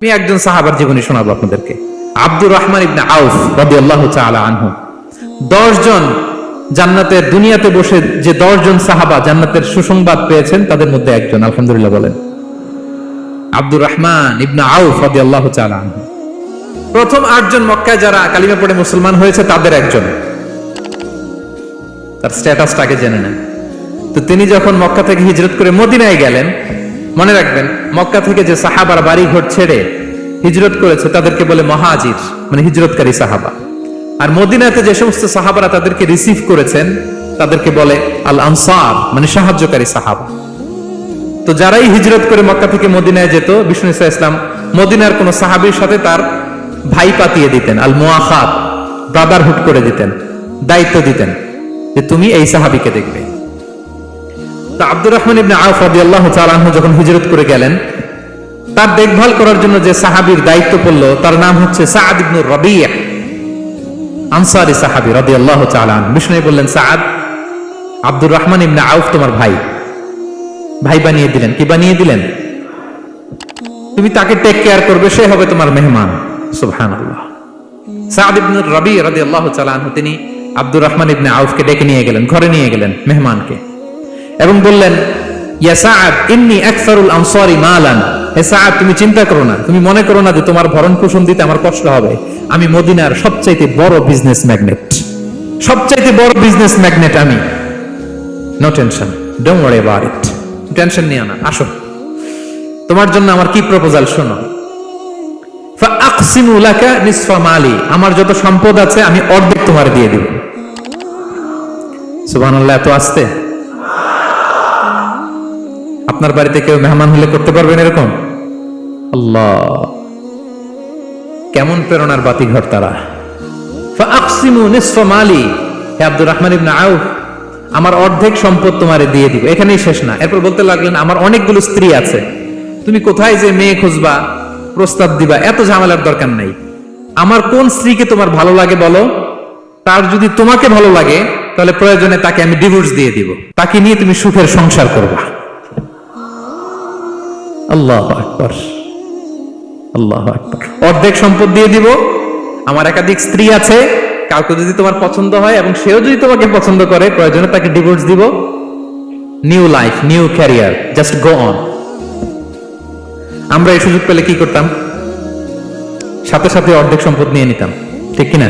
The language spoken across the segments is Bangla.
আমি একজন সাহাবার জীবনী শোনাবো আপনাদেরকে। আব্দুর রহমান ইবনে আউফ রাদিয়াল্লাহু তাআলা আনহু। 10 জন জান্নাতের দুনিয়াতে বসে যে 10 জন সাহাবা জান্নাতের সুসংবাদ পেয়েছেন তাদের মধ্যে একজন, আলহামদুলিল্লাহ বলেন। আব্দুর রহমান ইবনে আউফ রাদিয়াল্লাহু তাআলা আনহু প্রথম 8 জন মক্কায় যারা কালিমা পড়ে মুসলমান হয়েছে তাদের একজন। তার স্ট্যাটাসটাকে জেনে নেন। তো তিনি যখন মক্কা থেকে হিজরত করে মদিনায় গেলেন, মনে রাখবেন মক্কা থেকে যে সাহাবার বাড়ি ঘর ছেড়ে হিজরত করেছে তাদেরকে বলে মহাজির, মানে হিজরতকারী সাহাবা। আর মদিনাতে যে সমস্ত সাহাবারা তাদেরকে রিসিভ করেছেন তাদেরকে বলে আল আনসার, মানে সাহায্যকারী সাহাবা। তো যারাই হিজরত করে মক্কা থেকে মদিনায় যেত, বিষ্ণু ইসা ইসলাম মদিনার কোন সাহাবীর সাথে তার ভাই পাতিয়ে দিতেন, আল মুআখাত, ব্রাদারহুড করে দিতেন, দায়িত্ব দিতেন যে তুমি এই সাহাবীকে দেখবে। তা আব্দুর রহমান ইবনে আউফ রাদিয়াল্লাহু তাআলা আনহু যখন হিজরত করে গেলেন, তার দেখভাল করার জন্য যে সাহাবীর দায়িত্ব পড়ল তার নাম হচ্ছে সাআদ ইবনে রাবি', আনসারী সাহাবী রাদিয়াল্লাহু তাআলা আনহু। বিষ্ণু বললেন, সাআদ, আব্দুর রহমান ইবনে আউফ তোমার ভাই, ভাই বানিয়ে দিলেন। কি বানিয়ে দিলেন? তুমি তাকে টেক কেয়ার করবে, সে হবে তোমার মেহমান। সুবহানাল্লাহ। সাআদ ইবনে রাবি' রাদিয়াল্লাহু তাআলা আনহু তিনি আব্দুর রহমান ইবনে আউফকে ডেকে নিয়ে গেলেন, ঘরে নিয়ে গেলেন মেহমানকে, এবং বললেন, ইয়া সাআদ ইন্নী আকসারুল আনসারি মালান। হে সাআদ, তুমি চিন্তা করো না, তুমি মনে করো না যে তোমার ভরণ পোষণ দিতে আমার কষ্ট হবে। আমি মদিনার সবচাইতে বড় বিজনেস ম্যাগনেট, সবচাইতে বড় বিজনেস ম্যাগনেট আমি। No tension, don't worry about it. Tension নিও না, আসো, তোমার জন্য আমার কি প্রপোজাল শোনো। ফাআকসিমু লাকা নিসফা মালি, আমার যত সম্পদ আছে আমি অর্ধেক তোমার দিয়ে দেব। সুবহানাল্লাহ। এত আসতে আপনার বাড়িতে কেউ মেহমান হলে করতে পারবেন এরকম? আল্লাহ, কেমন প্রেরণার বাতিঘর তারা। ফাআকসিমু নিসফা মালি, হে আব্দুর রহমান ইবনে আউফ, আমার অর্ধেক সম্পদ তোমারে দিয়ে দিব। এখানেই শেষ না, এরপর বলতে লাগলেন, আমার অনেকগুলো স্ত্রী আছে, তুমি কোথায় যে মেয়ে খুঁজবা, প্রস্তাব দিবা, এত ঝামেলার দরকার নাই। আমার কোন স্ত্রীকে তোমার ভালো লাগে বলো, তার যদি তোমাকে ভালো লাগে তাহলে প্রয়োজনে তাকে আমি ডিভোর্স দিয়ে দিব, তাকে নিয়ে তুমি সুখের সংসার করবা। আল্লাহু আকবার, আল্লাহু আকবার। অর্ধেক সম্পদ দিয়ে দিব, আমার একাধিক স্ত্রী আছে, কাউকে যদি তোমার পছন্দ হয় এবং সেও যদি তোমাকে পছন্দ করে প্রয়োজনে তাকে ডিভোর্স দিব। New life, new career, just go on. আমরা এই সুযোগ পেলে কি করতাম? সাথে সাথে অর্ধেক সম্পদ নিয়ে নিতাম, ঠিক কিনা?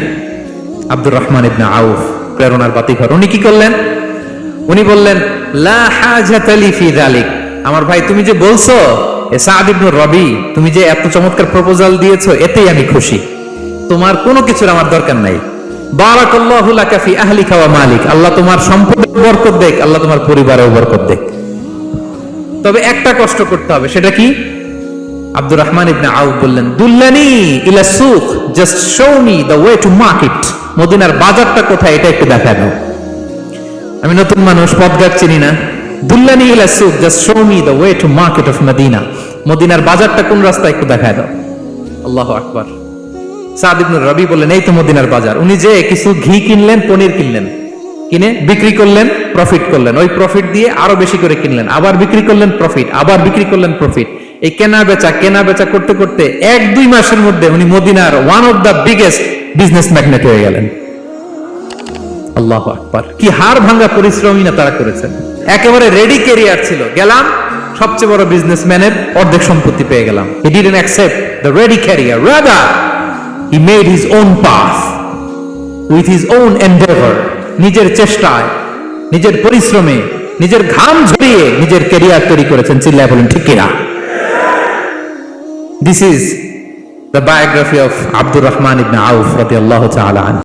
আব্দুর রহমান ইবনে আউফ প্রেরণার বাতিঘর। উনি কি করলেন? উনি বললেন, লা হাজাতা লি ফি যালিক। আমার ভাই, তুমি যে বলছো সাআদ ইবনে রাবি, তুমি যে এত চমৎকার প্রপোজাল দিয়েছো, এতেই আমি খুশি। তোমার কোনো কিছুর আমার দরকার নাই। বারাকাল্লাহু লাকা ফি আহলিকা ওয়া মালিক, আল্লাহ তোমার সম্পদে বরকত দেখ, আল্লাহ তোমার পরিবারেও বরকত দেখ। তবে একটা কষ্ট করতে হবে, সেটা কি? আব্দুর রহমান ইবনে আউফ বললেন, দুল্লানি ইলা সুক, just show me the way to market. মদিনার বাজারটা কোথায় এটা একটু দেখায় দাও। আমি নতুন মানুষ, পথঘাট চিনি না। দুল্লানি ইলা সুক, just show me the way to market of Medina. মদিনার বাজারটা কোন রাস্তায় একটু দেখায় দাও। আল্লাহু আকবার। সাআদ ইবনে রাবি বললেন, এই তো মদিনার বাজার। উনি যে কিছু ঘি কিনলেন, পনির কিনলেন, কিনে বিক্রি করলেন, প্রফিট করলেন। ওই প্রফিট দিয়ে আরো বেশি করে কিনলেন, আবার বিক্রি করলেন, প্রফিট, আবার বিক্রি করলেন, প্রফিট। এই কেনা বেচা করতে করতে 1-2 মাসের মধ্যে উনি মদিনার one of the biggest business magnate হয়ে গেলেন। আল্লাহু আকবার। কি হাড় ভাঙা পরিশ্রমই না তারা করেছেন। একেবারে রেডি ক্যারিয়ার ছিল, গেলাম সবচেয়ে বড় বিজনেসম্যানের অর্ধেক সম্পত্তি পেয়ে গেলাম। He didn't accept the ready career, rather he made his own path with his own endeavor. নিজের চেষ্টায়, নিজের পরিশ্রমে, নিজের ঘাম ঝরিয়ে নিজের ক্যারিয়ার তৈরি করেছেন। চিল্লায় বলেন ঠিক কিনা? This is the biography of Abdul Rahman ibn Auf radiyallahu ta'ala anhu.